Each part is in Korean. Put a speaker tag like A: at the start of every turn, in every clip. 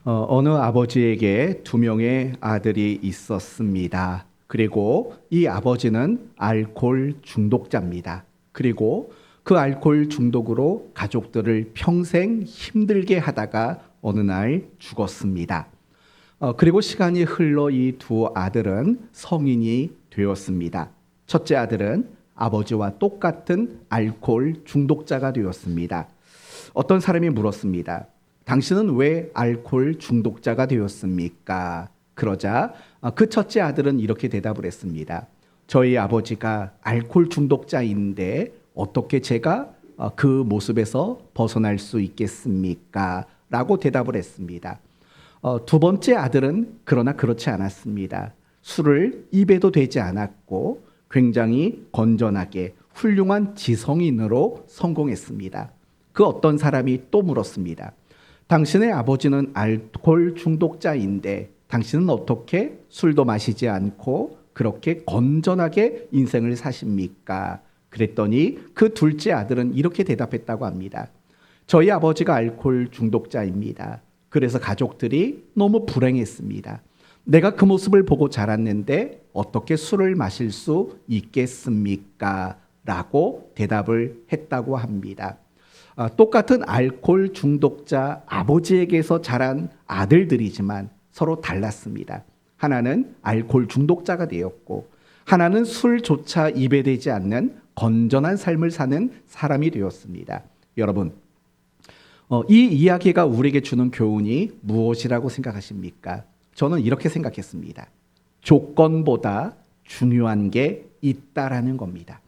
A: 어느 아버지에게 두 명의 아들이 있었습니다. 그리고 이 아버지는 알코올 중독자입니다. 그리고 그 알코올 중독으로 가족들을 평생 힘들게 하다가 어느 날 죽었습니다. 그리고 시간이 흘러 이 두 아들은 성인이 되었습니다. 첫째 아들은 아버지와 똑같은 알코올 중독자가 되었습니다. 어떤 사람이 물었습니다. 당신은 왜 알코올 중독자가 되었습니까? 그러자 그 첫째 아들은 이렇게 대답을 했습니다. 저희 아버지가 알코올 중독자인데 어떻게 제가 그 모습에서 벗어날 수 있겠습니까? 라고 대답을 했습니다. 두 번째 아들은 그러나 그렇지 않았습니다. 술을 입에도 대지 않았고 굉장히 건전하게 훌륭한 지성인으로 성공했습니다. 그 어떤 사람이 또 물었습니다. 당신의 아버지는 알코올 중독자인데 당신은 어떻게 술도 마시지 않고 그렇게 건전하게 인생을 사십니까? 그랬더니 그 둘째 아들은 이렇게 대답했다고 합니다. 저희 아버지가 알코올 중독자입니다. 그래서 가족들이 너무 불행했습니다. 내가 그 모습을 보고 자랐는데 어떻게 술을 마실 수 있겠습니까? 라고 대답을 했다고 합니다. 똑같은 알코올 중독자 아버지에게서 자란 아들들이지만 서로 달랐습니다. 하나는 알코올 중독자가 되었고 하나는 술조차 입에 대지 않는 건전한 삶을 사는 사람이 되었습니다. 여러분, 이 이야기가 우리에게 주는 교훈이 무엇이라고 생각하십니까? 저는 이렇게 생각했습니다. 조건보다 중요한 게 있다라는 겁니다.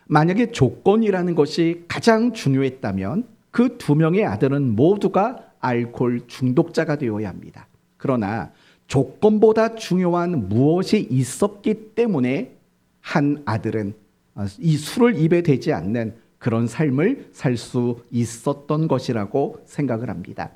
A: 만약에 조건이라는 것이 가장 중요했다면 그 두 명의 아들은 모두가 알코올 중독자가 되어야 합니다. 그러나 조건보다 중요한 무엇이 있었기 때문에 한 아들은 이 술을 입에 대지 않는 그런 삶을 살 수 있었던 것이라고 생각을 합니다.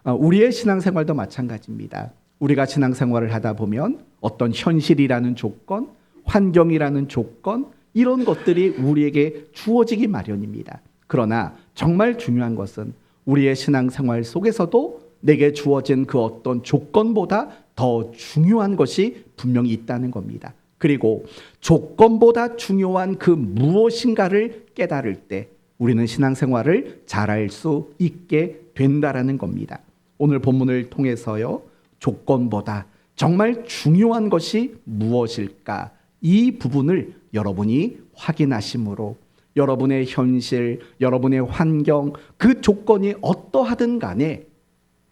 A: 우리의 신앙생활도 마찬가지입니다. 우리가 신앙생활을 하다 보면 어떤 현실이라는 조건, 환경이라는 조건, 이런 것들이 우리에게 주어지기 마련입니다. 그러나 정말 중요한 것은 우리의 신앙생활 속에서도 내게 주어진 그 어떤 조건보다 더 중요한 것이 분명히 있다는 겁니다. 그리고 조건보다 중요한 그 무엇인가를 깨달을 때 우리는 신앙생활을 잘할 수 있게 된다라는 겁니다. 오늘 본문을 통해서요, 조건보다 정말 중요한 것이 무엇일까? 이 부분을 여러분이 확인하심으로 여러분의 현실, 여러분의 환경, 그 조건이 어떠하든 간에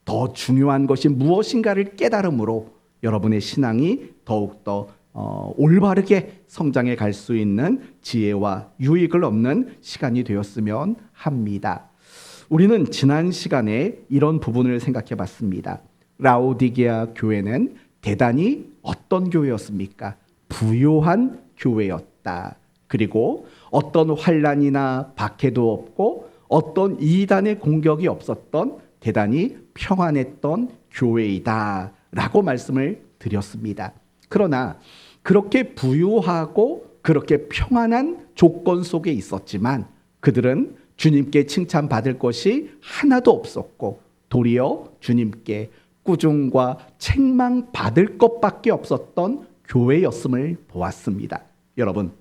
A: 더 중요한 것이 무엇인가를 깨달음으로 여러분의 신앙이 더욱더 올바르게 성장해 갈 수 있는 지혜와 유익을 얻는 시간이 되었으면 합니다. 우리는 지난 시간에 이런 부분을 생각해 봤습니다. 라오디게아 교회는 대단히 어떤 교회였습니까? 부요한 교회였다. 그리고 어떤 환난이나 박해도 없고 어떤 이단의 공격이 없었던 대단히 평안했던 교회이다 라고 말씀을 드렸습니다. 그러나 그렇게 부유하고 그렇게 평안한 조건 속에 있었지만 그들은 주님께 칭찬받을 것이 하나도 없었고 도리어 주님께 꾸중과 책망받을 것밖에 없었던 교회였음을 보았습니다. 여러분,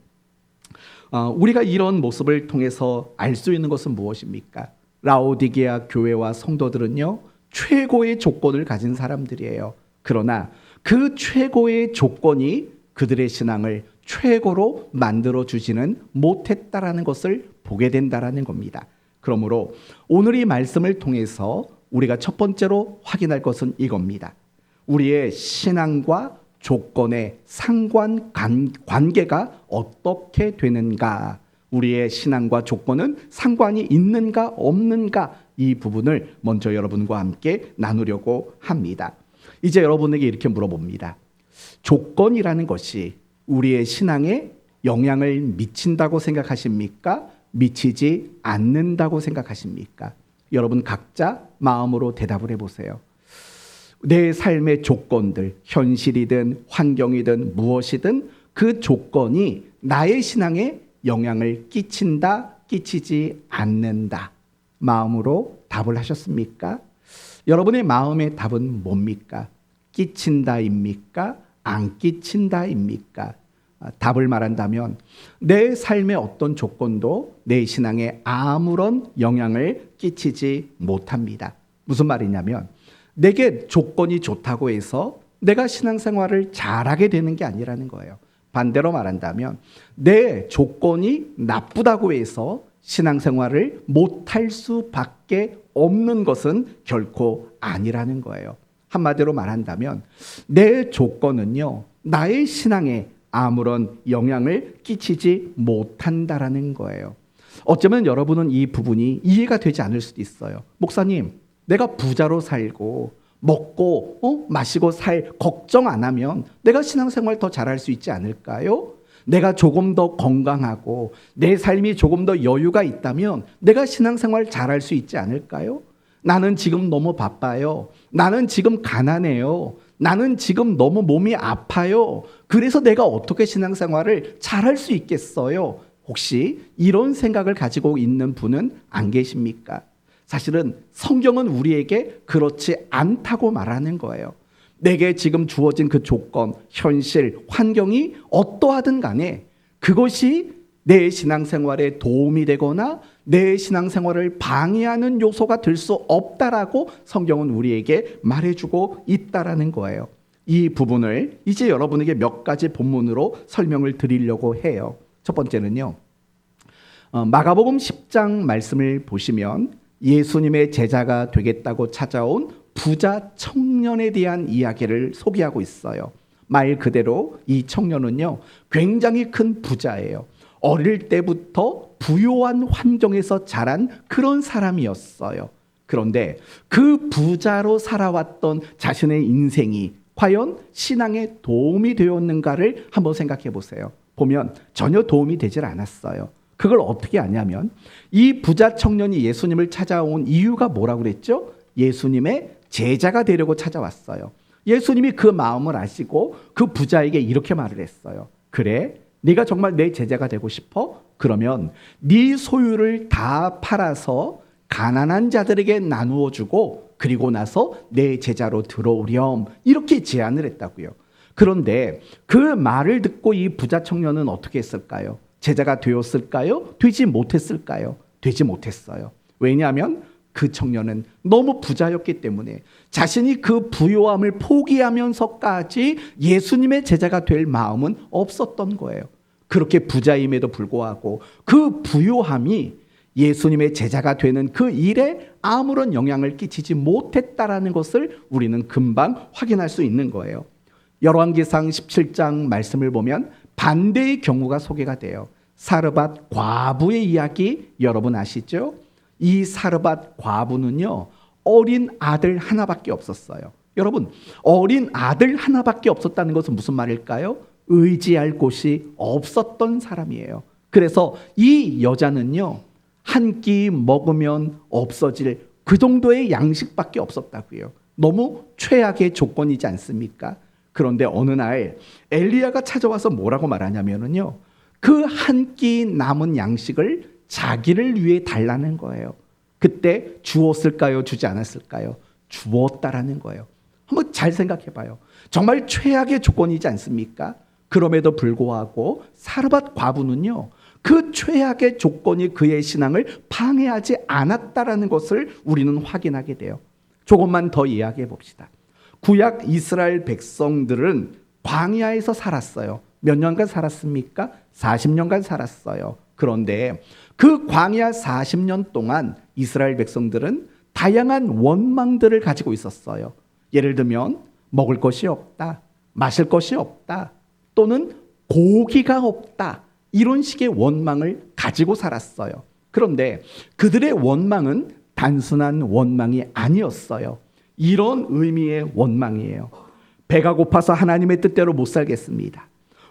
A: 우리가 이런 모습을 통해서 알 수 있는 것은 무엇입니까? 라오디게아 교회와 성도들은요, 최고의 조건을 가진 사람들이에요. 그러나 그 최고의 조건이 그들의 신앙을 최고로 만들어주지는 못했다라는 것을 보게 된다라는 겁니다. 그러므로 오늘 이 말씀을 통해서 우리가 첫 번째로 확인할 것은 이겁니다. 우리의 신앙과 조건의 상관관계가 어떻게 되는가? 우리의 신앙과 조건은 상관이 있는가 없는가? 이 부분을 먼저 여러분과 함께 나누려고 합니다. 이제 여러분에게 이렇게 물어봅니다. 조건이라는 것이 우리의 신앙에 영향을 미친다고 생각하십니까? 미치지 않는다고 생각하십니까? 여러분 각자 마음으로 대답을 해보세요. 내 삶의 조건들, 현실이든 환경이든 무엇이든 그 조건이 나의 신앙에 영향을 끼친다, 끼치지 않는다. 마음으로 답을 하셨습니까? 여러분의 마음의 답은 뭡니까? 끼친다입니까? 안 끼친다입니까? 답을 말한다면 내 삶의 어떤 조건도 내 신앙에 아무런 영향을 끼치지 못합니다. 무슨 말이냐면 내게 조건이 좋다고 해서 내가 신앙생활을 잘하게 되는 게 아니라는 거예요. 반대로 말한다면 내 조건이 나쁘다고 해서 신앙생활을 못할 수밖에 없는 것은 결코 아니라는 거예요. 한마디로 말한다면 내 조건은요, 나의 신앙에 아무런 영향을 끼치지 못한다라는 거예요. 어쩌면 여러분은 이 부분이 이해가 되지 않을 수도 있어요. 목사님, 내가 부자로 살고 먹고 마시고 살 걱정 안 하면 내가 신앙생활 더 잘할 수 있지 않을까요? 내가 조금 더 건강하고 내 삶이 조금 더 여유가 있다면 내가 신앙생활 잘할 수 있지 않을까요? 나는 지금 너무 바빠요. 나는 지금 가난해요. 나는 지금 너무 몸이 아파요. 그래서 내가 어떻게 신앙생활을 잘할 수 있겠어요? 혹시 이런 생각을 가지고 있는 분은 안 계십니까? 사실은 성경은 우리에게 그렇지 않다고 말하는 거예요. 내게 지금 주어진 그 조건, 현실, 환경이 어떠하든 간에 그것이 내 신앙생활에 도움이 되거나 내 신앙생활을 방해하는 요소가 될 수 없다라고 성경은 우리에게 말해주고 있다라는 거예요. 이 부분을 이제 여러분에게 몇 가지 본문으로 설명을 드리려고 해요. 첫 번째는요, 마가복음 10장 말씀을 보시면 예수님의 제자가 되겠다고 찾아온 부자 청년에 대한 이야기를 소개하고 있어요. 말 그대로 이 청년은요, 굉장히 큰 부자예요. 어릴 때부터 부요한 환경에서 자란 그런 사람이었어요. 그런데 그 부자로 살아왔던 자신의 인생이 과연 신앙에 도움이 되었는가를 한번 생각해 보세요. 보면 전혀 도움이 되질 않았어요. 그걸 어떻게 아냐면 이 부자 청년이 예수님을 찾아온 이유가 뭐라고 그랬죠? 예수님의 제자가 되려고 찾아왔어요. 예수님이 그 마음을 아시고 그 부자에게 이렇게 말을 했어요. 그래? 네가 정말 내 제자가 되고 싶어? 그러면 네 소유를 다 팔아서 가난한 자들에게 나누어 주고 그리고 나서 내 제자로 들어오렴. 이렇게 제안을 했다고요. 그런데 그 말을 듣고 이 부자 청년은 어떻게 했을까요? 제자가 되었을까요? 되지 못했을까요? 되지 못했어요. 왜냐하면 그 청년은 너무 부자였기 때문에 자신이 그 부요함을 포기하면서까지 예수님의 제자가 될 마음은 없었던 거예요. 그렇게 부자임에도 불구하고 그 부요함이 예수님의 제자가 되는 그 일에 아무런 영향을 끼치지 못했다라는 것을 우리는 금방 확인할 수 있는 거예요. 열왕기상 17장 말씀을 보면 반대의 경우가 소개가 돼요. 사르밧 과부의 이야기 여러분 아시죠? 이 사르밧 과부는요, 어린 아들 하나밖에 없었어요. 여러분, 어린 아들 하나밖에 없었다는 것은 무슨 말일까요? 의지할 곳이 없었던 사람이에요. 그래서 이 여자는요, 한 끼 먹으면 없어질 그 정도의 양식밖에 없었다고요. 너무 최악의 조건이지 않습니까? 그런데 어느 날 엘리야가 찾아와서 뭐라고 말하냐면요, 그 한 끼 남은 양식을 자기를 위해 달라는 거예요. 그때 주었을까요? 주지 않았을까요? 주었다라는 거예요. 한번 잘 생각해 봐요. 정말 최악의 조건이지 않습니까? 그럼에도 불구하고 사르밧 과부는요, 그 최악의 조건이 그의 신앙을 방해하지 않았다라는 것을 우리는 확인하게 돼요. 조금만 더 이야기해 봅시다. 구약 이스라엘 백성들은 광야에서 살았어요. 몇 년간 살았습니까? 40년간 살았어요. 그런데 그 광야 40년 동안 이스라엘 백성들은 다양한 원망들을 가지고 있었어요. 예를 들면 먹을 것이 없다, 마실 것이 없다, 또는 고기가 없다, 이런 식의 원망을 가지고 살았어요. 그런데 그들의 원망은 단순한 원망이 아니었어요. 이런 의미의 원망이에요. 배가 고파서 하나님의 뜻대로 못 살겠습니다.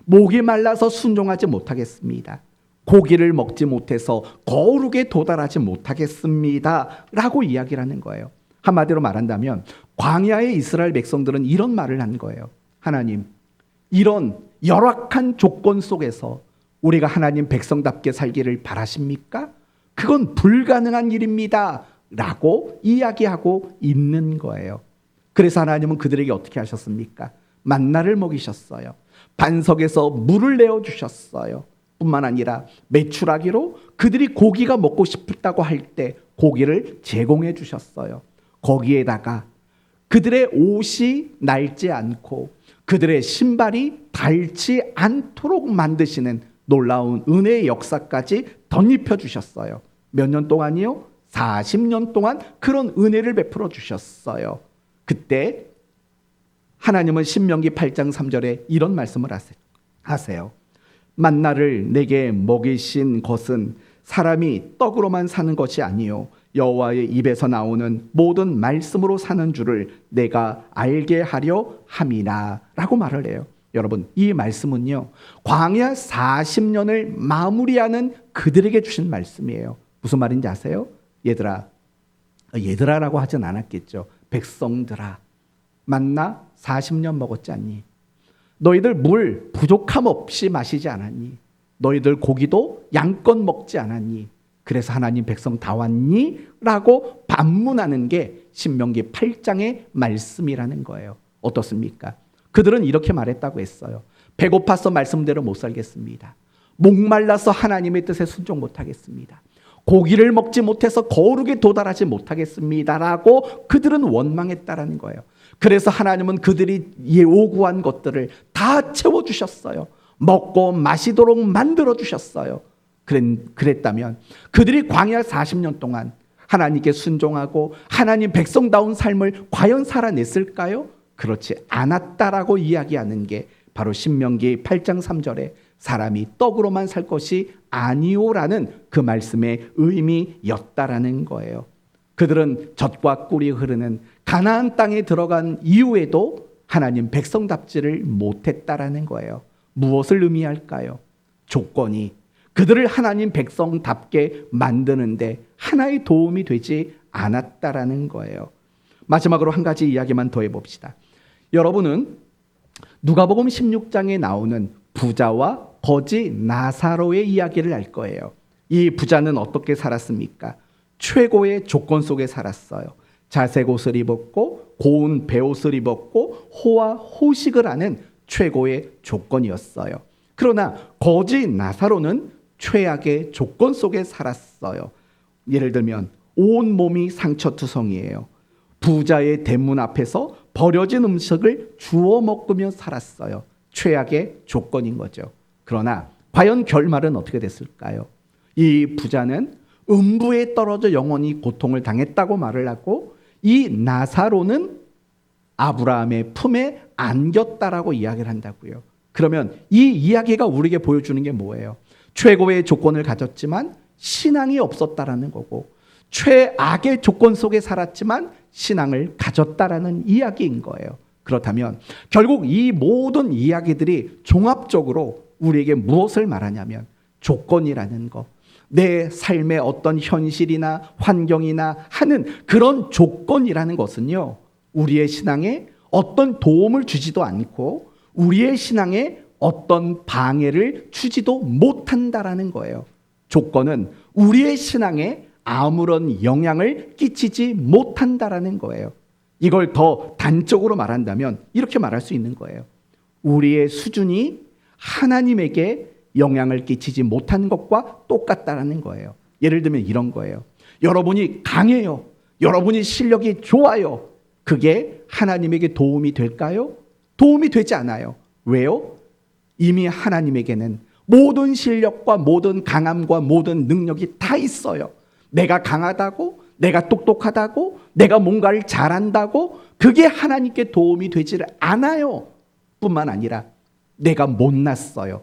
A: 목이 말라서 순종하지 못하겠습니다. 고기를 먹지 못해서 거룩에 도달하지 못하겠습니다. 라고 이야기를 하는 거예요. 한마디로 말한다면 광야의 이스라엘 백성들은 이런 말을 한 거예요. 하나님, 이런 열악한 조건 속에서 우리가 하나님 백성답게 살기를 바라십니까? 그건 불가능한 일입니다. 라고 이야기하고 있는 거예요. 그래서 하나님은 그들에게 어떻게 하셨습니까? 만나를 먹이셨어요. 반석에서 물을 내어주셨어요. 뿐만 아니라 메추라기로 그들이 고기가 먹고 싶다고 할 때 고기를 제공해 주셨어요. 거기에다가 그들의 옷이 낡지 않고 그들의 신발이 닳지 않도록 만드시는 놀라운 은혜의 역사까지 덧입혀 주셨어요. 몇 년 동안이요? 40년 동안 그런 은혜를 베풀어 주셨어요. 그때 하나님은 신명기 8장 3절에 이런 말씀을 하세요. 만나를 내게 먹이신 것은 사람이 떡으로만 사는 것이 아니요 여호와의 입에서 나오는 모든 말씀으로 사는 줄을 내가 알게 하려 함이라 라고 말을 해요. 여러분, 이 말씀은요, 광야 40년을 마무리하는 그들에게 주신 말씀이에요. 무슨 말인지 아세요? 얘들아라고 하진 않았겠죠. 백성들아, 만나 40년 먹었지 않니? 너희들 물 부족함 없이 마시지 않았니? 너희들 고기도 양껏 먹지 않았니? 그래서 하나님 백성 다 왔니? 라고 반문하는 게 신명기 8장의 말씀이라는 거예요. 어떻습니까? 그들은 이렇게 말했다고 했어요. 배고파서 말씀대로 못 살겠습니다. 목말라서 하나님의 뜻에 순종 못하겠습니다. 고기를 먹지 못해서 거룩에 도달하지 못하겠습니다 라고 그들은 원망했다라는 거예요. 그래서 하나님은 그들이 요구한 것들을 다 채워주셨어요. 먹고 마시도록 만들어주셨어요. 그랬다면 그들이 광야 40년 동안 하나님께 순종하고 하나님 백성다운 삶을 과연 살아냈을까요? 그렇지 않았다라고 이야기하는 게 바로 신명기 8장 3절에 사람이 떡으로만 살 것이 아니오라는 그 말씀의 의미였다라는 거예요. 그들은 젖과 꿀이 흐르는 가나안 땅에 들어간 이후에도 하나님 백성답지를 못했다라는 거예요. 무엇을 의미할까요? 조건이 그들을 하나님 백성답게 만드는데 하나의 도움이 되지 않았다라는 거예요. 마지막으로 한 가지 이야기만 더 해봅시다. 여러분은 누가복음 16장에 나오는 부자와 거지 나사로의 이야기를 알 거예요. 이 부자는 어떻게 살았습니까? 최고의 조건 속에 살았어요. 자색 옷을 입었고 고운 베옷을 입었고 호와 호식을 하는 최고의 조건이었어요. 그러나 거지 나사로는 최악의 조건 속에 살았어요. 예를 들면 온 몸이 상처투성이에요. 부자의 대문 앞에서 버려진 음식을 주워 먹으며 살았어요. 최악의 조건인 거죠. 그러나 과연 결말은 어떻게 됐을까요? 이 부자는 음부에 떨어져 영원히 고통을 당했다고 말을 하고 이 나사로는 아브라함의 품에 안겼다라고 이야기를 한다고요. 그러면 이 이야기가 우리에게 보여주는 게 뭐예요? 최고의 조건을 가졌지만 신앙이 없었다라는 거고 최악의 조건 속에 살았지만 신앙을 가졌다라는 이야기인 거예요. 그렇다면 결국 이 모든 이야기들이 종합적으로 우리에게 무엇을 말하냐면 조건이라는 거, 내 삶의 어떤 현실이나 환경이나 하는 그런 조건이라는 것은요, 우리의 신앙에 어떤 도움을 주지도 않고 우리의 신앙에 어떤 방해를 주지도 못한다라는 거예요. 조건은 우리의 신앙에 아무런 영향을 끼치지 못한다라는 거예요. 이걸 더 단적으로 말한다면 이렇게 말할 수 있는 거예요. 우리의 수준이 하나님에게 영향을 끼치지 못한 것과 똑같다라는 거예요. 예를 들면 이런 거예요. 여러분이 강해요. 여러분이 실력이 좋아요. 그게 하나님에게 도움이 될까요? 도움이 되지 않아요. 왜요? 이미 하나님에게는 모든 실력과 모든 강함과 모든 능력이 다 있어요. 내가 강하다고, 내가 똑똑하다고, 내가 뭔가를 잘한다고 그게 하나님께 도움이 되지를 않아요. 뿐만 아니라 내가 못났어요.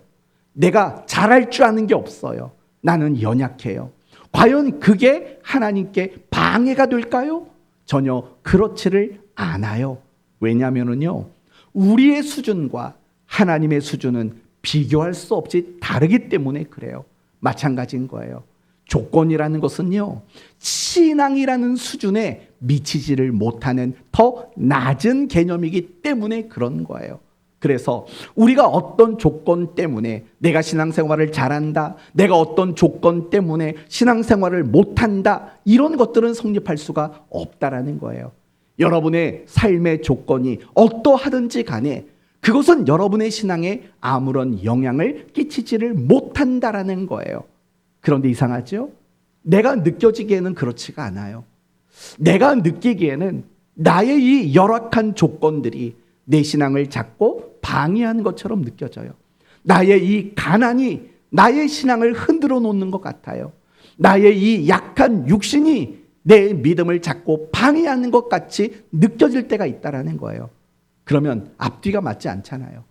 A: 내가 잘할 줄 아는 게 없어요. 나는 연약해요. 과연 그게 하나님께 방해가 될까요? 전혀 그렇지를 않아요. 왜냐하면요, 우리의 수준과 하나님의 수준은 비교할 수 없이 다르기 때문에 그래요. 마찬가지인 거예요. 조건이라는 것은요, 신앙이라는 수준에 미치지를 못하는 더 낮은 개념이기 때문에 그런 거예요. 그래서 우리가 어떤 조건 때문에 내가 신앙생활을 잘한다, 내가 어떤 조건 때문에 신앙생활을 못한다, 이런 것들은 성립할 수가 없다라는 거예요. 여러분의 삶의 조건이 어떠하든지 간에 그것은 여러분의 신앙에 아무런 영향을 끼치지를 못한다라는 거예요. 그런데 이상하죠? 내가 느껴지기에는 그렇지가 않아요. 내가 느끼기에는 나의 이 열악한 조건들이 내 신앙을 자꾸 방해하는 것처럼 느껴져요. 나의 이 가난이 나의 신앙을 흔들어 놓는 것 같아요. 나의 이 약한 육신이 내 믿음을 자꾸 방해하는 것 같이 느껴질 때가 있다라는 거예요. 그러면 앞뒤가 맞지 않잖아요.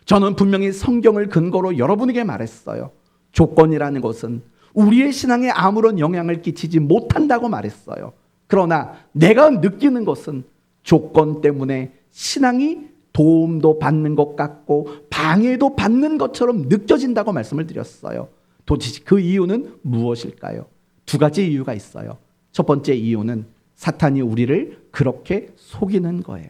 A: 저는 분명히 성경을 근거로 여러분에게 말했어요. 조건이라는 것은 우리의 신앙에 아무런 영향을 끼치지 못한다고 말했어요. 그러나 내가 느끼는 것은 조건 때문에 신앙이 도움도 받는 것 같고 방해도 받는 것처럼 느껴진다고 말씀을 드렸어요. 도대체 그 이유는 무엇일까요? 두 가지 이유가 있어요. 첫 번째 이유는 사탄이 우리를 그렇게 속이는 거예요.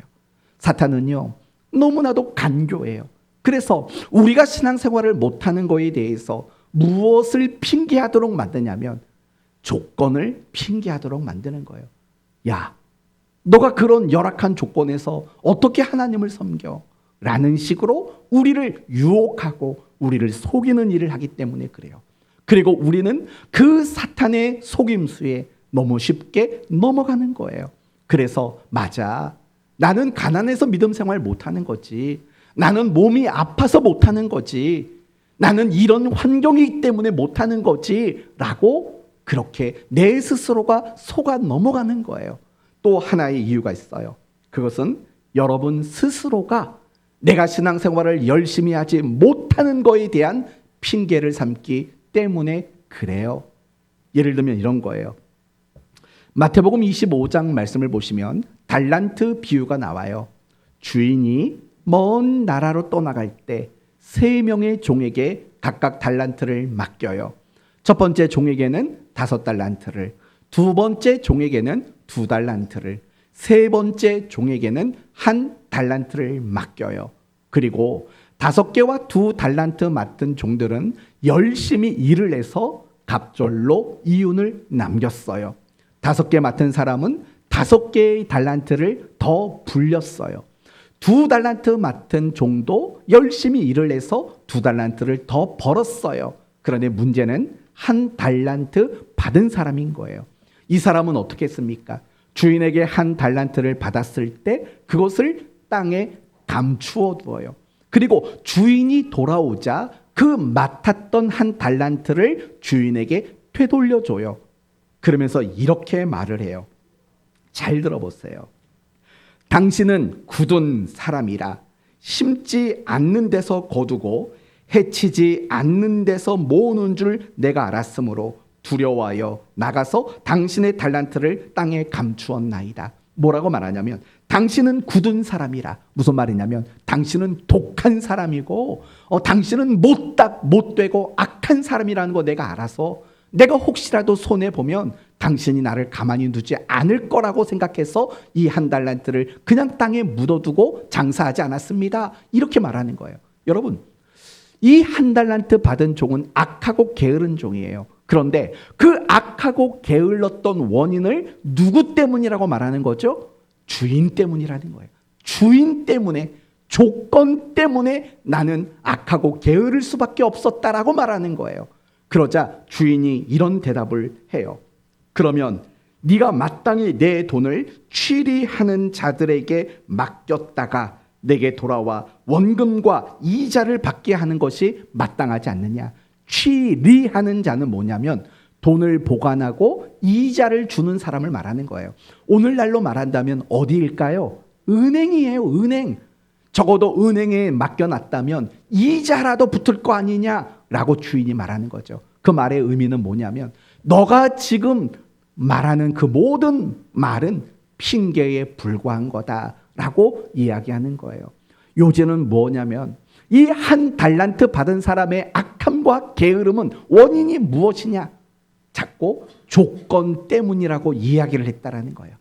A: 사탄은요, 너무나도 간교해요. 그래서 우리가 신앙생활을 못하는 거에 대해서 무엇을 핑계하도록 만드냐면 조건을 핑계하도록 만드는 거예요. 야, 너가 그런 열악한 조건에서 어떻게 하나님을 섬겨? 라는 식으로 우리를 유혹하고 우리를 속이는 일을 하기 때문에 그래요. 그리고 우리는 그 사탄의 속임수에 너무 쉽게 넘어가는 거예요. 그래서 맞아, 나는 가난해서 믿음 생활 못하는 거지, 나는 몸이 아파서 못하는 거지, 나는 이런 환경이기 때문에 못하는 거지 라고 그렇게 내 스스로가 속아 넘어가는 거예요. 또 하나의 이유가 있어요. 그것은 여러분 스스로가 내가 신앙생활을 열심히 하지 못하는 거에 대한 핑계를 삼기 때문에 그래요. 예를 들면 이런 거예요. 마태복음 25장 말씀을 보시면 달란트 비유가 나와요. 주인이 먼 나라로 떠나갈 때 3명의 종에게 각각 달란트를 맡겨요. 첫 번째 종에게는 5달란트를, 두 번째 종에게는 2달란트를, 세 번째 종에게는 1달란트를 맡겨요. 그리고 5개와 2달란트 맡은 종들은 열심히 일을 해서 갑절로 이윤을 남겼어요. 5개 맡은 사람은 5개의 달란트를 더 불렸어요. 2달란트 맡은 종도 열심히 일을 해서 2달란트를 더 벌었어요. 그런데 문제는 1달란트 받은 사람인 거예요. 이 사람은 어떻게 했습니까? 주인에게 1달란트를 받았을 때 그것을 땅에 감추어 두어요. 그리고 주인이 돌아오자 그 맡았던 1달란트를 주인에게 되돌려줘요. 그러면서 이렇게 말을 해요. 잘 들어보세요. 당신은 굳은 사람이라 심지 않는 데서 거두고 해치지 않는 데서 모으는 줄 내가 알았으므로 두려워하여 나가서 당신의 달란트를 땅에 감추었나이다. 뭐라고 말하냐면 당신은 굳은 사람이라. 무슨 말이냐면 당신은 독한 사람이고 당신은 못되고 악한 사람이라는 거 내가 알아서 내가 혹시라도 손해보면 당신이 나를 가만히 두지 않을 거라고 생각해서 이 1달란트를 그냥 땅에 묻어두고 장사하지 않았습니다. 이렇게 말하는 거예요. 여러분, 이 1달란트 받은 종은 악하고 게으른 종이에요. 그런데 그 악하고 게을렀던 원인을 누구 때문이라고 말하는 거죠? 주인 때문이라는 거예요. 주인 때문에, 조건 때문에 나는 악하고 게으를 수밖에 없었다라고 말하는 거예요. 그러자 주인이 이런 대답을 해요. 그러면 네가 마땅히 내 돈을 취리하는 자들에게 맡겼다가 내게 돌아와 원금과 이자를 받게 하는 것이 마땅하지 않느냐. 취리하는 자는 뭐냐면 돈을 보관하고 이자를 주는 사람을 말하는 거예요. 오늘날로 말한다면 어디일까요? 은행이에요. 은행. 적어도 은행에 맡겨놨다면 이자라도 붙을 거 아니냐라고 주인이 말하는 거죠. 그 말의 의미는 뭐냐면 너가 지금 말하는 그 모든 말은 핑계에 불과한 거다라고 이야기하는 거예요. 요즘은 뭐냐면 이 1달란트 받은 사람의 악함과 게으름은 원인이 무엇이냐? 자꾸 조건 때문이라고 이야기를 했다라는 거예요.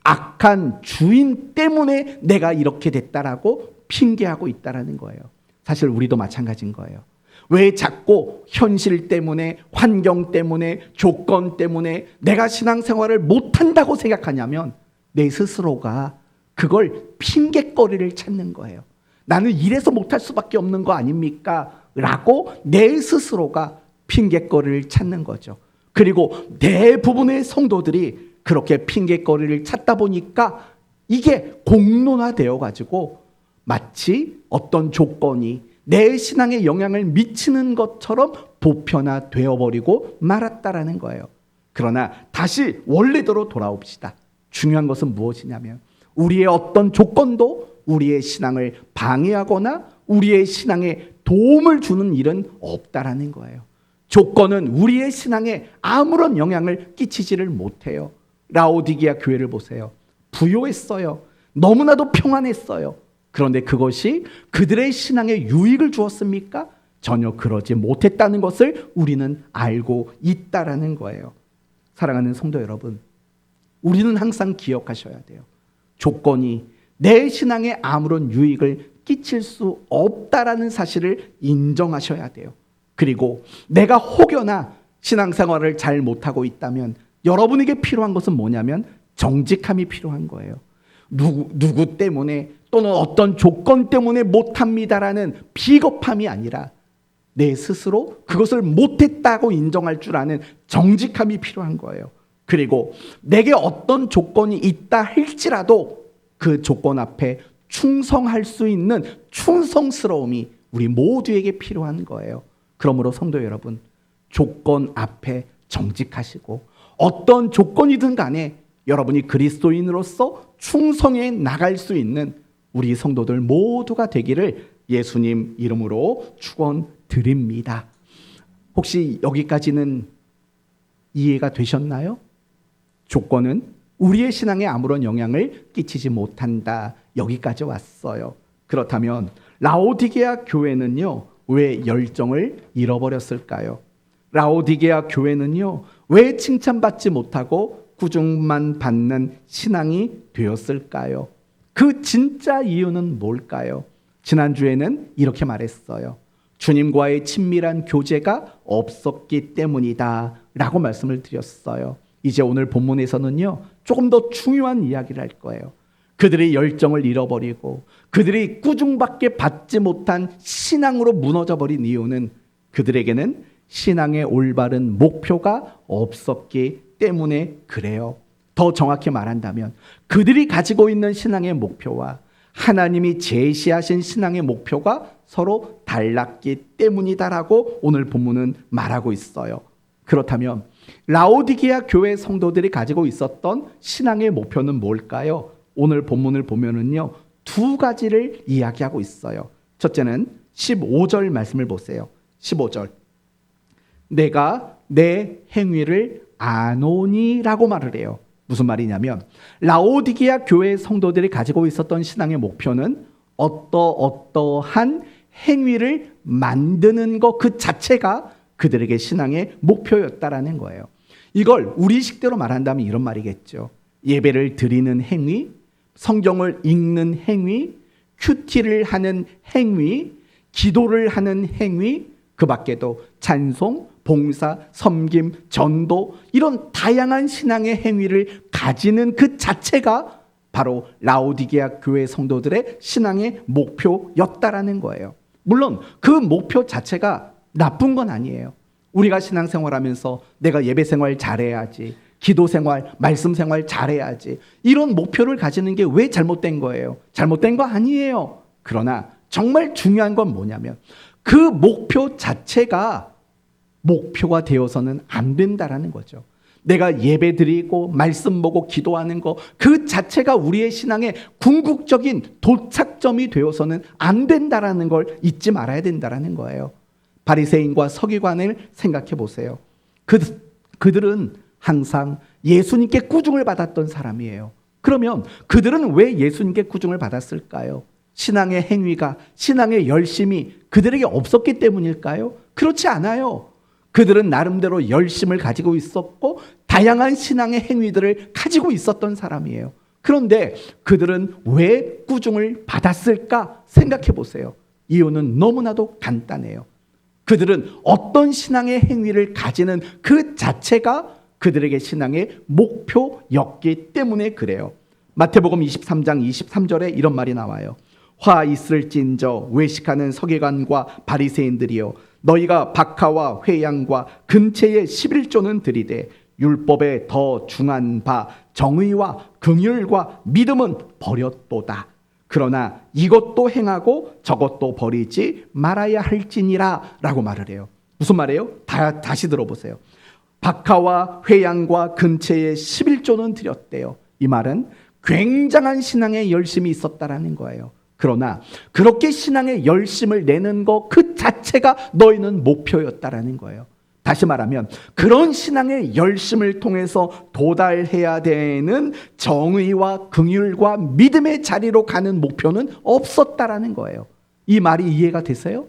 A: 악한 주인 때문에 내가 이렇게 됐다라고 핑계하고 있다라는 거예요. 사실 우리도 마찬가지인 거예요. 왜 자꾸 현실 때문에, 환경 때문에, 조건 때문에 내가 신앙생활을 못한다고 생각하냐면 내 스스로가 그걸 핑계거리를 찾는 거예요. 나는 이래서 못할 수밖에 없는 거 아닙니까? 라고 내 스스로가 핑계거리를 찾는 거죠. 그리고 대부분의 성도들이 그렇게 핑계거리를 찾다 보니까 이게 공론화되어 가지고 마치 어떤 조건이 내 신앙에 영향을 미치는 것처럼 보편화되어 버리고 말았다라는 거예요. 그러나 다시 원래대로 돌아옵시다. 중요한 것은 무엇이냐면 우리의 어떤 조건도 우리의 신앙을 방해하거나 우리의 신앙에 도움을 주는 일은 없다라는 거예요. 조건은 우리의 신앙에 아무런 영향을 끼치지를 못해요. 라오디게아 교회를 보세요. 부요했어요. 너무나도 평안했어요. 그런데 그것이 그들의 신앙에 유익을 주었습니까? 전혀 그러지 못했다는 것을 우리는 알고 있다라는 거예요. 사랑하는 성도 여러분, 우리는 항상 기억하셔야 돼요. 조건이 내 신앙에 아무런 유익을 끼칠 수 없다라는 사실을 인정하셔야 돼요. 그리고 내가 혹여나 신앙생활을 잘 못하고 있다면 여러분에게 필요한 것은 뭐냐면 정직함이 필요한 거예요. 누구 때문에 또는 어떤 조건 때문에 못합니다라는 비겁함이 아니라 내 스스로 그것을 못했다고 인정할 줄 아는 정직함이 필요한 거예요. 그리고 내게 어떤 조건이 있다 할지라도 그 조건 앞에 충성할 수 있는 충성스러움이 우리 모두에게 필요한 거예요. 그러므로 성도 여러분, 조건 앞에 정직하시고 어떤 조건이든 간에 여러분이 그리스도인으로서 충성해 나갈 수 있는 우리 성도들 모두가 되기를 예수님 이름으로 축원드립니다. 혹시 여기까지는 이해가 되셨나요? 조건은 우리의 신앙에 아무런 영향을 끼치지 못한다. 여기까지 왔어요. 그렇다면 라오디게아 교회는요, 왜 열정을 잃어버렸을까요? 라오디게아 교회는요, 왜 칭찬받지 못하고 꾸중만 받는 신앙이 되었을까요? 그 진짜 이유는 뭘까요? 지난주에는 이렇게 말했어요. 주님과의 친밀한 교제가 없었기 때문이다 라고 말씀을 드렸어요. 이제 오늘 본문에서는요, 조금 더 중요한 이야기를 할 거예요. 그들이 열정을 잃어버리고 그들이 꾸중밖에 받지 못한 신앙으로 무너져버린 이유는 그들에게는 신앙의 올바른 목표가 없었기 때문에 그래요. 더 정확히 말한다면 그들이 가지고 있는 신앙의 목표와 하나님이 제시하신 신앙의 목표가 서로 달랐기 때문이다라고 오늘 본문은 말하고 있어요. 그렇다면 라오디게아 교회 성도들이 가지고 있었던 신앙의 목표는 뭘까요? 오늘 본문을 보면은요, 두 가지를 이야기하고 있어요. 첫째는 15절 말씀을 보세요. 15절. 내가 내 행위를 아노니라고 말을 해요. 무슨 말이냐면 라오디게아 교회 성도들이 가지고 있었던 신앙의 목표는 어떠한 행위를 만드는 것 그 자체가 그들에게 신앙의 목표였다라는 거예요. 이걸 우리식대로 말한다면 이런 말이겠죠. 예배를 드리는 행위, 성경을 읽는 행위, 큐티를 하는 행위, 기도를 하는 행위, 그 밖에도 찬송, 봉사, 섬김, 전도 이런 다양한 신앙의 행위를 가지는 그 자체가 바로 라오디게아 교회 성도들의 신앙의 목표였다라는 거예요. 물론 그 목표 자체가 나쁜 건 아니에요. 우리가 신앙생활하면서 내가 예배생활 잘해야지, 기도생활, 말씀생활 잘해야지 이런 목표를 가지는 게 왜 잘못된 거예요? 잘못된 거 아니에요. 그러나 정말 중요한 건 뭐냐면 그 목표 자체가 목표가 되어서는 안 된다라는 거죠. 내가 예배 드리고 말씀 보고 기도하는 거 그 자체가 우리의 신앙의 궁극적인 도착점이 되어서는 안 된다라는 걸 잊지 말아야 된다라는 거예요. 바리새인과 서기관을 생각해 보세요. 그들은 항상 예수님께 꾸중을 받았던 사람이에요. 그러면 그들은 왜 예수님께 꾸중을 받았을까요? 신앙의 행위가, 신앙의 열심이 그들에게 없었기 때문일까요? 그렇지 않아요. 그들은 나름대로 열심을 가지고 있었고 다양한 신앙의 행위들을 가지고 있었던 사람이에요. 그런데 그들은 왜 꾸중을 받았을까 생각해 보세요. 이유는 너무나도 간단해요. 그들은 어떤 신앙의 행위를 가지는 그 자체가 그들에게 신앙의 목표였기 때문에 그래요. 마태복음 23장 23절에 이런 말이 나와요. 화 있을진저 외식하는 서기관과 바리새인들이여, 너희가 박하와 회양과 근체의 11조는 드리되 율법에 더 중한 바 정의와 긍휼과 믿음은 버렸도다. 그러나 이것도 행하고 저것도 버리지 말아야 할지니라 라고 말을 해요. 무슨 말이에요? 다시 들어보세요. 박하와 회양과 근체의 11조는 드렸대요. 이 말은 굉장한 신앙의 열심이 있었다라는 거예요. 그러나 그렇게 신앙의 열심을 내는 것 그 자체가 너희는 목표였다라는 거예요. 다시 말하면 그런 신앙의 열심을 통해서 도달해야 되는 정의와 긍휼과 믿음의 자리로 가는 목표는 없었다라는 거예요. 이 말이 이해가 되세요?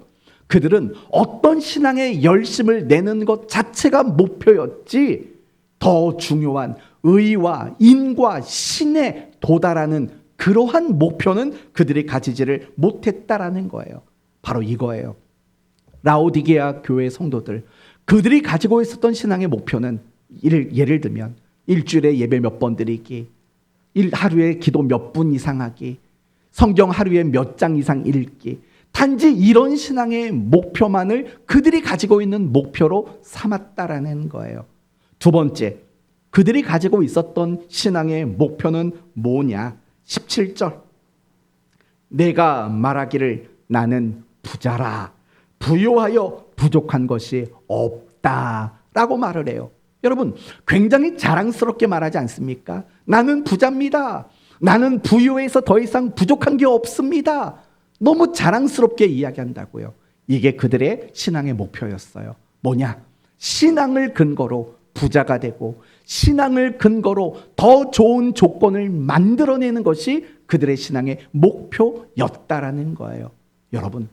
A: 그들은 어떤 신앙의 열심을 내는 것 자체가 목표였지 더 중요한 의와 인과 신에 도달하는 그러한 목표는 그들이 가지지를 못했다라는 거예요. 바로 이거예요. 라오디게아 교회 성도들, 그들이 가지고 있었던 신앙의 목표는 예를 들면 일주일에 예배 몇 번 드리기, 하루에 기도 몇 분 이상 하기, 성경 하루에 몇 장 이상 읽기, 단지 이런 신앙의 목표만을 그들이 가지고 있는 목표로 삼았다라는 거예요. 두 번째, 그들이 가지고 있었던 신앙의 목표는 뭐냐? 17절, 내가 말하기를 나는 부자라, 부요하여 부족한 것이 없다라고 말을 해요. 여러분, 굉장히 자랑스럽게 말하지 않습니까? 나는 부자입니다. 나는 부요해서 더 이상 부족한 게 없습니다. 너무 자랑스럽게 이야기한다고요. 이게 그들의 신앙의 목표였어요. 뭐냐? 신앙을 근거로 부자가 되고 신앙을 근거로 더 좋은 조건을 만들어내는 것이 그들의 신앙의 목표였다라는 거예요. 여러분,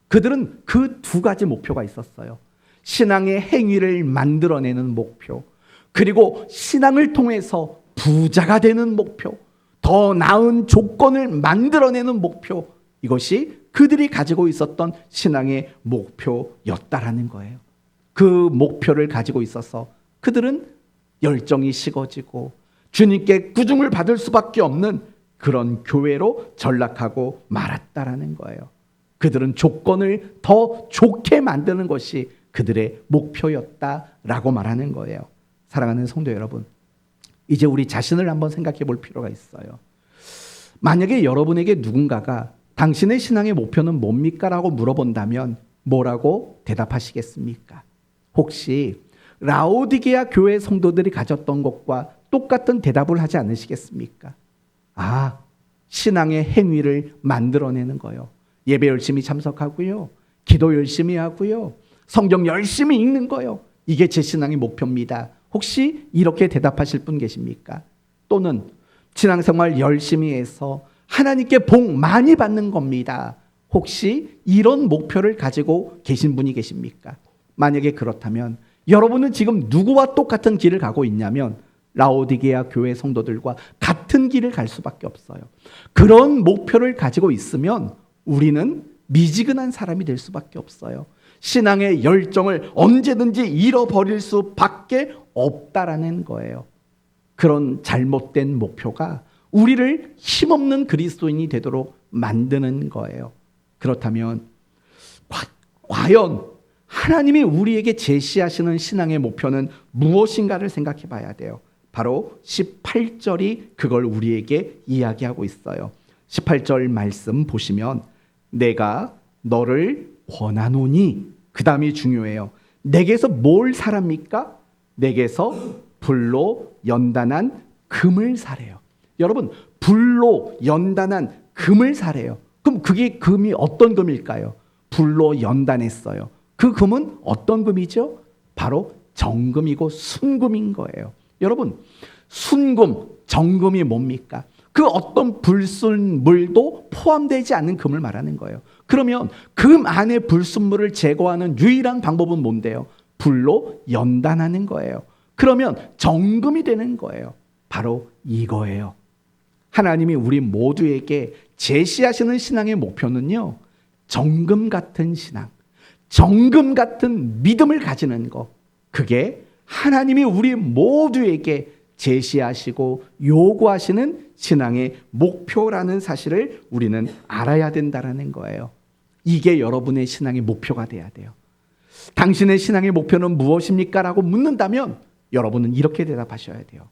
A: 그들은 그 두 가지 목표가 있었어요. 신앙의 행위를 만들어내는 목표, 그리고 신앙을 통해서 부자가 되는 목표, 더 나은 조건을 만들어내는 목표, 이것이 그들이 가지고 있었던 신앙의 목표였다라는 거예요. 그 목표를 가지고 있어서 그들은 열정이 식어지고 주님께 꾸중을 받을 수밖에 없는 그런 교회로 전락하고 말았다라는 거예요. 그들은 조건을 더 좋게 만드는 것이 그들의 목표였다라고 말하는 거예요. 사랑하는 성도 여러분, 이제 우리 자신을 한번 생각해 볼 필요가 있어요. 만약에 여러분에게 누군가가 당신의 신앙의 목표는 뭡니까? 라고 물어본다면 뭐라고 대답하시겠습니까? 혹시 라오디게아 교회 성도들이 가졌던 것과 똑같은 대답을 하지 않으시겠습니까? 아, 신앙의 행위를 만들어내는 거요. 예배 열심히 참석하고요. 기도 열심히 하고요. 성경 열심히 읽는 거요. 이게 제 신앙의 목표입니다. 혹시 이렇게 대답하실 분 계십니까? 또는 신앙생활 열심히 해서 하나님께 복 많이 받는 겁니다. 혹시 이런 목표를 가지고 계신 분이 계십니까? 만약에 그렇다면 여러분은 지금 누구와 똑같은 길을 가고 있냐면 라오디게아 교회 성도들과 같은 길을 갈 수밖에 없어요. 그런 목표를 가지고 있으면 우리는 미지근한 사람이 될 수밖에 없어요. 신앙의 열정을 언제든지 잃어버릴 수밖에 없다라는 거예요. 그런 잘못된 목표가 우리를 힘없는 그리스도인이 되도록 만드는 거예요. 그렇다면 과연 하나님이 우리에게 제시하시는 신앙의 목표는 무엇인가를 생각해 봐야 돼요. 바로 18절이 그걸 우리에게 이야기하고 있어요. 18절 말씀 보시면 내가 너를 권하노니, 그 다음이 중요해요. 내게서 뭘 사랍니까? 내게서 불로 연단한 금을 사래요. 여러분, 불로 연단한 금을 사래요. 그럼 그게 금이 어떤 금일까요? 불로 연단했어요. 그 금은 어떤 금이죠? 바로 정금이고 순금인 거예요. 여러분, 순금, 정금이 뭡니까? 그 어떤 불순물도 포함되지 않는 금을 말하는 거예요. 그러면 금 안에 불순물을 제거하는 유일한 방법은 뭔데요? 불로 연단하는 거예요. 그러면 정금이 되는 거예요. 바로 이거예요. 하나님이 우리 모두에게 제시하시는 신앙의 목표는요, 정금 같은 신앙, 정금 같은 믿음을 가지는 것, 그게 하나님이 우리 모두에게 제시하시고 요구하시는 신앙의 목표라는 사실을 우리는 알아야 된다는 거예요. 이게 여러분의 신앙의 목표가 돼야 돼요. 당신의 신앙의 목표는 무엇입니까? 라고 묻는다면 여러분은 이렇게 대답하셔야 돼요.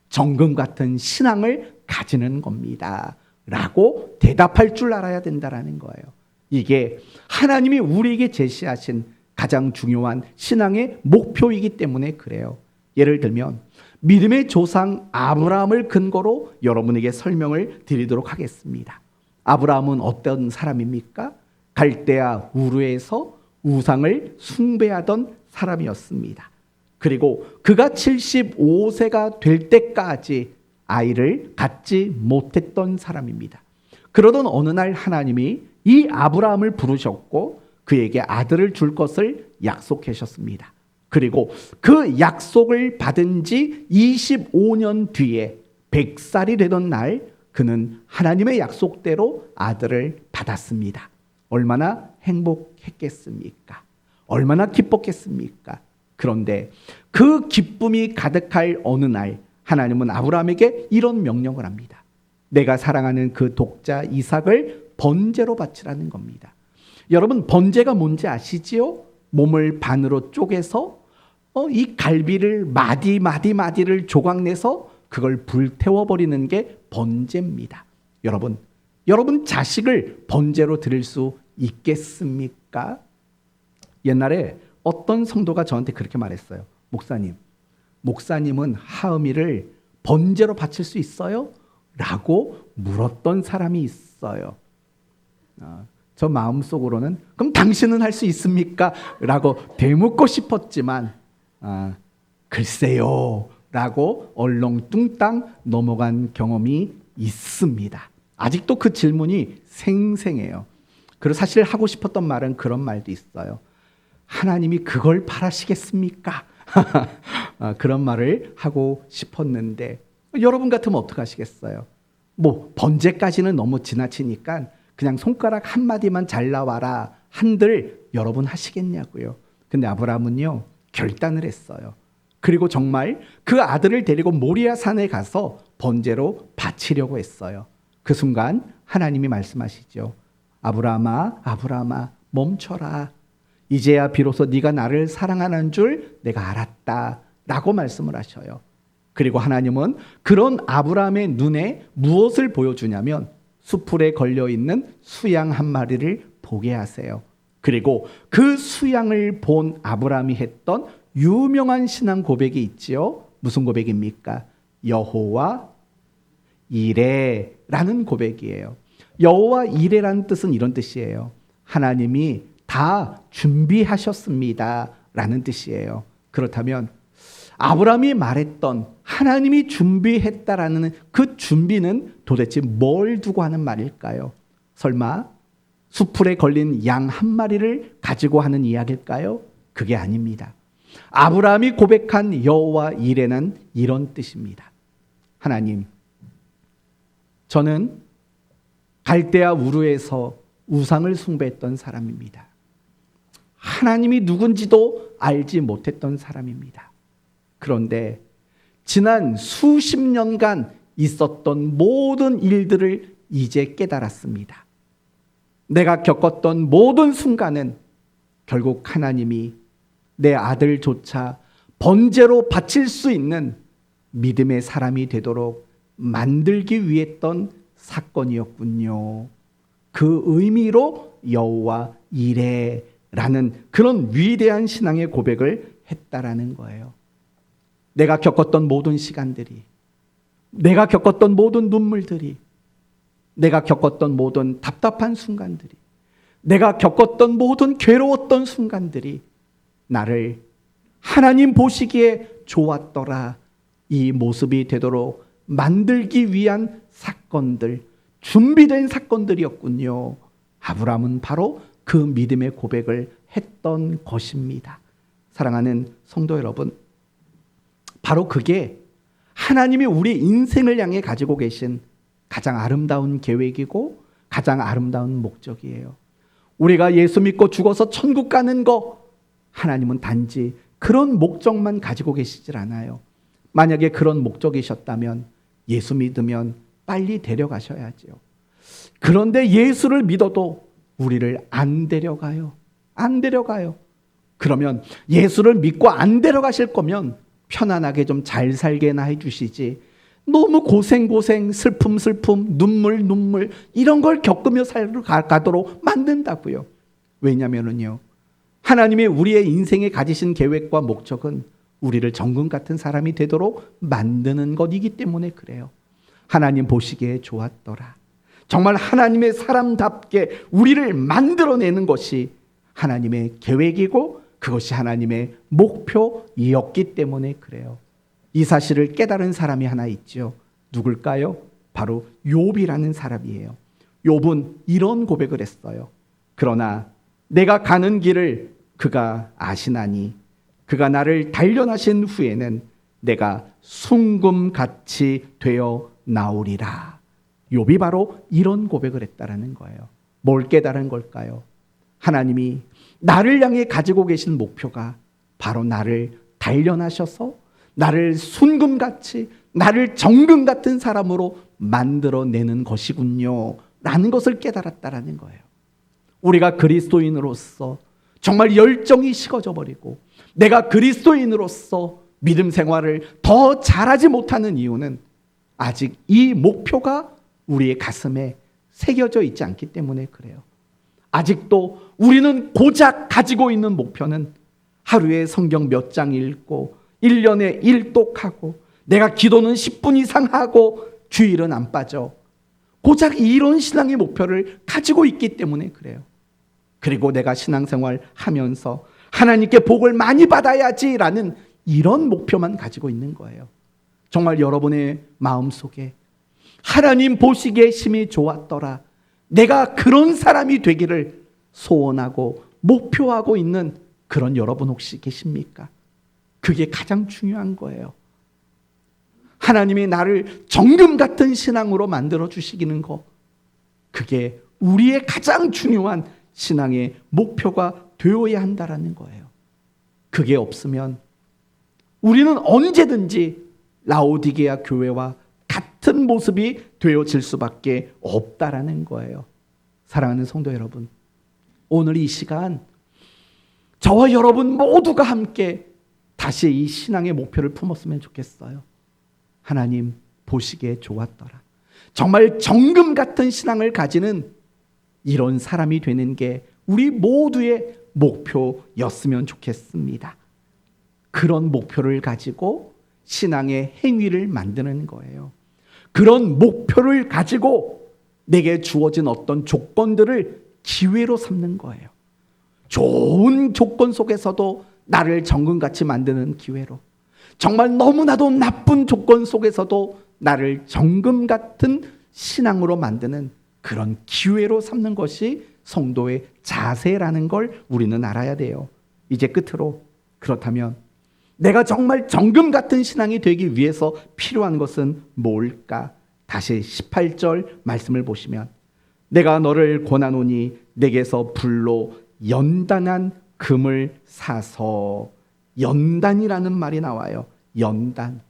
A: 정금 같은 신앙을 가지는 겁니다. 라고 대답할 줄 알아야 된다는 거예요. 이게 하나님이 우리에게 제시하신 가장 중요한 신앙의 목표이기 때문에 그래요. 예를 들면 믿음의 조상 아브라함을 근거로 여러분에게 설명을 드리도록 하겠습니다. 아브라함은 어떤 사람입니까? 갈대아 우르에서 우상을 숭배하던 사람이었습니다. 그리고 그가 75세가 될 때까지 아이를 갖지 못했던 사람입니다. 그러던 어느 날 하나님이 이 아브라함을 부르셨고 그에게 아들을 줄 것을 약속하셨습니다. 그리고 그 약속을 받은 지 25년 뒤에 100살이 되던 날 그는 하나님의 약속대로 아들을 받았습니다. 얼마나 행복했겠습니까? 얼마나 기뻤겠습니까? 그런데 그 기쁨이 가득할 어느 날 하나님은 아브라함에게 이런 명령을 합니다. 내가 사랑하는 그 독자 이삭을 번제로 바치라는 겁니다. 여러분, 번제가 뭔지 아시지요? 몸을 반으로 쪼개서 이 갈비를 마디를 조각내서 그걸 불태워버리는 게 번제입니다. 여러분 자식을 번제로 드릴 수 있겠습니까? 옛날에 어떤 성도가 저한테 그렇게 말했어요. 목사님은 하음이를 번제로 바칠 수 있어요? 라고 물었던 사람이 있어요. 저 마음속으로는 그럼 당신은 할 수 있습니까? 라고 되묻고 싶었지만 글쎄요 라고 얼렁뚱땅 넘어간 경험이 있습니다. 아직도 그 질문이 생생해요. 그리고 사실 하고 싶었던 말은 그런 말도 있어요. 하나님이 그걸 바라시겠습니까? 그런 말을 하고 싶었는데 여러분 같으면 어떻게 하시겠어요? 번제까지는 너무 지나치니까 그냥 손가락 한마디만 잘라와라 한들 여러분 하시겠냐고요. 근데 아브라함은요 결단을 했어요. 그리고 정말 그 아들을 데리고 모리아 산에 가서 번제로 바치려고 했어요. 그 순간 하나님이 말씀하시죠. 아브라함아 멈춰라. 이제야 비로소 네가 나를 사랑하는 줄 내가 알았다 라고 말씀을 하셔요. 그리고 하나님은 그런 아브라함의 눈에 무엇을 보여주냐면 수풀에 걸려있는 수양 한 마리를 보게 하세요. 그리고 그 수양을 본 아브라함이 했던 유명한 신앙 고백이 있지요. 무슨 고백입니까? 여호와 이레라는 고백이에요. 여호와 이레라는 뜻은 이런 뜻이에요. 하나님이 다 준비하셨습니다 라는 뜻이에요. 그렇다면 아브라함이 말했던 하나님이 준비했다라는 그 준비는 도대체 뭘 두고 하는 말일까요? 설마 수풀에 걸린 양 한 마리를 가지고 하는 이야기일까요? 그게 아닙니다. 아브라함이 고백한 여호와 이레는 이런 뜻입니다. 하나님, 저는 갈대아 우르에서 우상을 숭배했던 사람입니다. 하나님이 누군지도 알지 못했던 사람입니다. 그런데 지난 수십 년간 있었던 모든 일들을 이제 깨달았습니다. 내가 겪었던 모든 순간은 결국 하나님이 내 아들조차 번제로 바칠 수 있는 믿음의 사람이 되도록 만들기 위해 했던 사건이었군요. 그 의미로 여호와 이레라는 그런 위대한 신앙의 고백을 했다라는 거예요. 내가 겪었던 모든 시간들이, 내가 겪었던 모든 눈물들이, 내가 겪었던 모든 답답한 순간들이, 내가 겪었던 모든 괴로웠던 순간들이 나를 하나님 보시기에 좋았더라 이 모습이 되도록 만들기 위한 사건들, 준비된 사건들이었군요. 아브라함은 바로 그 믿음의 고백을 했던 것입니다. 사랑하는 성도 여러분, 바로 그게 하나님이 우리 인생을 향해 가지고 계신 가장 아름다운 계획이고 가장 아름다운 목적이에요. 우리가 예수 믿고 죽어서 천국 가는 거, 하나님은 단지 그런 목적만 가지고 계시질 않아요. 만약에 그런 목적이셨다면 예수 믿으면 빨리 데려가셔야죠. 그런데 예수를 믿어도 우리를 안 데려가요. 안 데려가요. 그러면 예수를 믿고 안 데려가실 거면 편안하게 좀 잘 살게나 해주시지, 너무 고생 슬픔 눈물 이런 걸 겪으며 가도록 만든다고요. 왜냐면은요, 하나님이 우리의 인생에 가지신 계획과 목적은 우리를 정금 같은 사람이 되도록 만드는 것이기 때문에 그래요. 하나님 보시기에 좋았더라. 정말 하나님의 사람답게 우리를 만들어내는 것이 하나님의 계획이고 그것이 하나님의 목표이었기 때문에 그래요. 이 사실을 깨달은 사람이 하나 있죠. 누굴까요? 바로 욥이라는 사람이에요. 욥은 이런 고백을 했어요. 그러나 내가 가는 길을 그가 아시나니 그가 나를 단련하신 후에는 내가 순금같이 되어 나오리라. 욥이 바로 이런 고백을 했다라는 거예요. 뭘 깨달은 걸까요? 하나님이 나를 향해 가지고 계신 목표가 바로 나를 단련하셔서 나를 순금같이, 나를 정금 같은 사람으로 만들어내는 것이군요 라는 것을 깨달았다라는 거예요. 우리가 그리스도인으로서 정말 열정이 식어져 버리고 내가 그리스도인으로서 믿음 생활을 더 잘하지 못하는 이유는 아직 이 목표가 우리의 가슴에 새겨져 있지 않기 때문에 그래요. 아직도 우리는 고작 가지고 있는 목표는 하루에 성경 몇 장 읽고 1년에 1독하고 내가 기도는 10분 이상 하고 주일은 안 빠져. 고작 이런 신앙의 목표를 가지고 있기 때문에 그래요. 그리고 내가 신앙생활 하면서 하나님께 복을 많이 받아야지라는 이런 목표만 가지고 있는 거예요. 정말 여러분의 마음속에 하나님 보시기에 심히 좋았더라, 내가 그런 사람이 되기를 소원하고 목표하고 있는 그런 여러분 혹시 계십니까? 그게 가장 중요한 거예요. 하나님이 나를 정금 같은 신앙으로 만들어 주시기는 거, 그게 우리의 가장 중요한 신앙의 목표가 되어야 한다라는 거예요. 그게 없으면 우리는 언제든지 라오디게아 교회와 같은 모습이 되어질 수밖에 없다라는 거예요. 사랑하는 성도 여러분, 오늘 이 시간 저와 여러분 모두가 함께 다시 이 신앙의 목표를 품었으면 좋겠어요. 하나님 보시기에 좋았더라. 정말 정금 같은 신앙을 가지는 이런 사람이 되는 게 우리 모두의 목표였으면 좋겠습니다. 그런 목표를 가지고 신앙의 행위를 만드는 거예요. 그런 목표를 가지고 내게 주어진 어떤 조건들을 기회로 삼는 거예요. 좋은 조건 속에서도 나를 정금같이 만드는 기회로, 정말 너무나도 나쁜 조건 속에서도 나를 정금 같은 신앙으로 만드는 그런 기회로 삼는 것이 성도의 자세라는 걸 우리는 알아야 돼요. 이제 끝으로, 그렇다면 내가 정말 정금 같은 신앙이 되기 위해서 필요한 것은 뭘까? 다시 18절 말씀을 보시면, 내가 너를 권하노니 내게서 불로 연단한 금을 사서, 연단이라는 말이 나와요. 연단,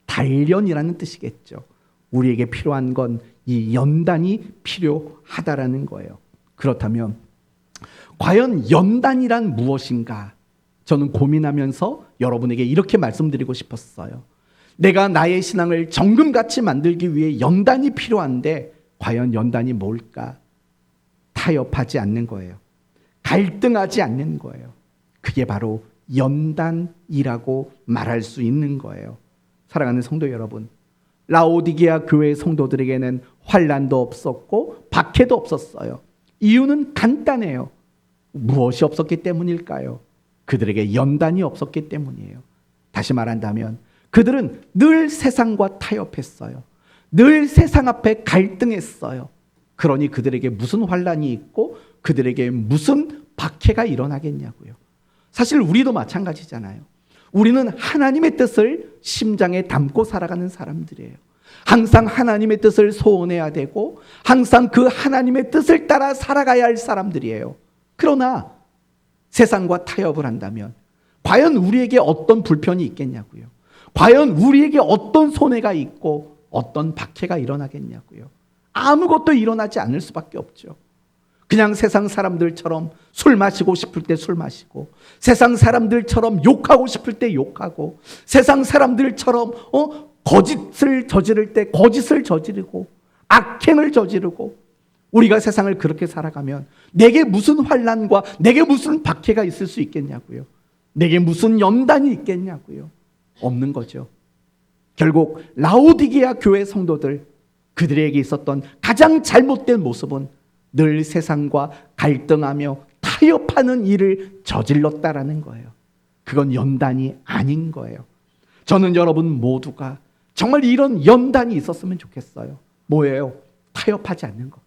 A: 단련이라는 뜻이겠죠. 우리에게 필요한 건 이 연단이 필요하다라는 거예요. 그렇다면 과연 연단이란 무엇인가? 저는 고민하면서 여러분에게 이렇게 말씀드리고 싶었어요. 내가 나의 신앙을 정금같이 만들기 위해 연단이 필요한데 과연 연단이 뭘까? 타협하지 않는 거예요. 갈등하지 않는 거예요. 그게 바로 연단이라고 말할 수 있는 거예요. 사랑하는 성도 여러분, 라오디게아 교회 성도들에게는 환난도 없었고 박해도 없었어요. 이유는 간단해요. 무엇이 없었기 때문일까요? 그들에게 연단이 없었기 때문이에요. 다시 말한다면 그들은 늘 세상과 타협했어요. 늘 세상 앞에 갈등했어요. 그러니 그들에게 무슨 환난이 있고 그들에게 무슨 박해가 일어나겠냐고요. 사실 우리도 마찬가지잖아요. 우리는 하나님의 뜻을 심장에 담고 살아가는 사람들이에요. 항상 하나님의 뜻을 소원해야 되고 항상 그 하나님의 뜻을 따라 살아가야 할 사람들이에요. 그러나 세상과 타협을 한다면 과연 우리에게 어떤 불편이 있겠냐고요. 과연 우리에게 어떤 손해가 있고 어떤 박해가 일어나겠냐고요. 아무것도 일어나지 않을 수밖에 없죠. 그냥 세상 사람들처럼 술 마시고 싶을 때 술 마시고, 세상 사람들처럼 욕하고 싶을 때 욕하고, 세상 사람들처럼 거짓을 저지를 때 거짓을 저지르고 악행을 저지르고, 우리가 세상을 그렇게 살아가면 내게 무슨 환난과 내게 무슨 박해가 있을 수 있겠냐고요. 내게 무슨 연단이 있겠냐고요. 없는 거죠. 결국 라오디게아 교회 성도들, 그들에게 있었던 가장 잘못된 모습은 늘 세상과 갈등하며 타협하는 일을 저질렀다라는 거예요. 그건 연단이 아닌 거예요. 저는 여러분 모두가 정말 이런 연단이 있었으면 좋겠어요. 뭐예요? 타협하지 않는 거.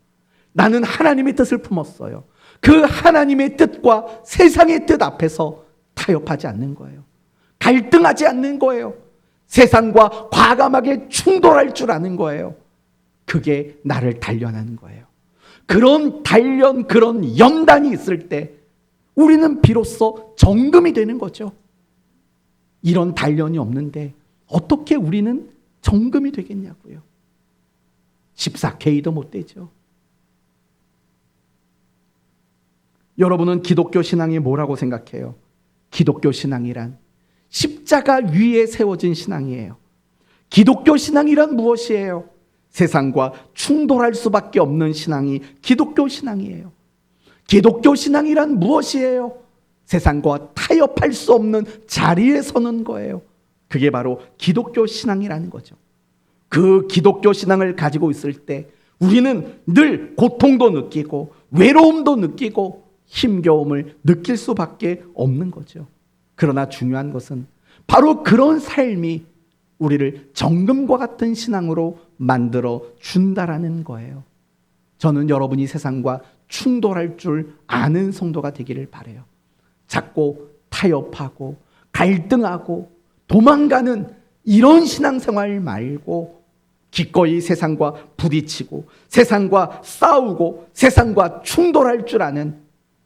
A: 나는 하나님의 뜻을 품었어요. 그 하나님의 뜻과 세상의 뜻 앞에서 타협하지 않는 거예요. 갈등하지 않는 거예요. 세상과 과감하게 충돌할 줄 아는 거예요. 그게 나를 단련하는 거예요. 그런 단련, 그런 연단이 있을 때 우리는 비로소 정금이 되는 거죠. 이런 단련이 없는데 어떻게 우리는 정금이 되겠냐고요. 14K도 못 되죠. 여러분은 기독교 신앙이 뭐라고 생각해요? 기독교 신앙이란 십자가 위에 세워진 신앙이에요. 기독교 신앙이란 무엇이에요? 세상과 충돌할 수밖에 없는 신앙이 기독교 신앙이에요. 기독교 신앙이란 무엇이에요? 세상과 타협할 수 없는 자리에 서는 거예요. 그게 바로 기독교 신앙이라는 거죠. 그 기독교 신앙을 가지고 있을 때 우리는 늘 고통도 느끼고 외로움도 느끼고 힘겨움을 느낄 수밖에 없는 거죠. 그러나 중요한 것은 바로 그런 삶이 우리를 정금과 같은 신앙으로 만들어 준다라는 거예요. 저는 여러분이 세상과 충돌할 줄 아는 성도가 되기를 바라요. 자꾸 타협하고 갈등하고 도망가는 이런 신앙생활 말고 기꺼이 세상과 부딪히고 세상과 싸우고 세상과 충돌할 줄 아는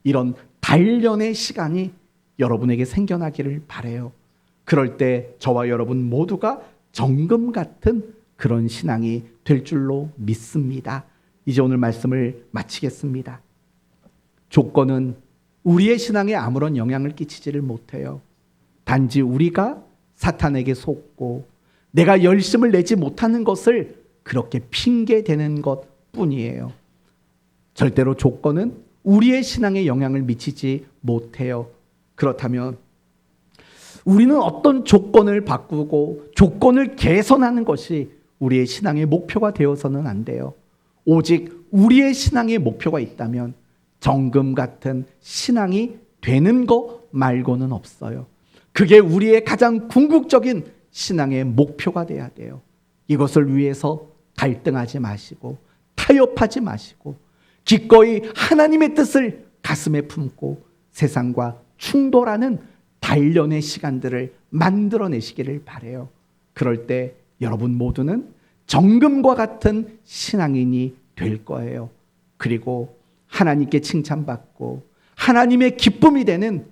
A: 이런 단련의 시간이 여러분에게 생겨나기를 바라요. 그럴 때 저와 여러분 모두가 정금 같은 그런 신앙이 될 줄로 믿습니다. 이제 오늘 말씀을 마치겠습니다. 조건은 우리의 신앙에 아무런 영향을 끼치지를 못해요. 단지 우리가 사탄에게 속고 내가 열심을 내지 못하는 것을 그렇게 핑계대는 것뿐이에요. 절대로 조건은 우리의 신앙에 영향을 미치지 못해요. 그렇다면 우리는 어떤 조건을 바꾸고 조건을 개선하는 것이 우리의 신앙의 목표가 되어서는 안 돼요. 오직 우리의 신앙의 목표가 있다면 정금 같은 신앙이 되는 것 말고는 없어요. 그게 우리의 가장 궁극적인 신앙의 목표가 돼야 돼요. 이것을 위해서 갈등하지 마시고 타협하지 마시고 기꺼이 하나님의 뜻을 가슴에 품고 세상과 충돌하는 단련의 시간들을 만들어내시기를 바라요. 그럴 때 여러분 모두는 정금과 같은 신앙인이 될 거예요. 그리고 하나님께 칭찬받고 하나님의 기쁨이 되는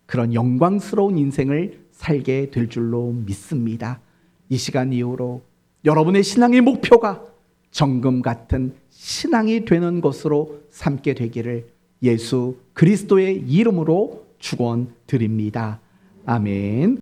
A: 그런 영광스러운 인생을 살게 될 줄로 믿습니다. 이 시간 이후로 여러분의 신앙의 목표가 정금 같은 신앙이 되는 것으로 삼게 되기를 예수 그리스도의 이름으로 축원드립니다. 아멘.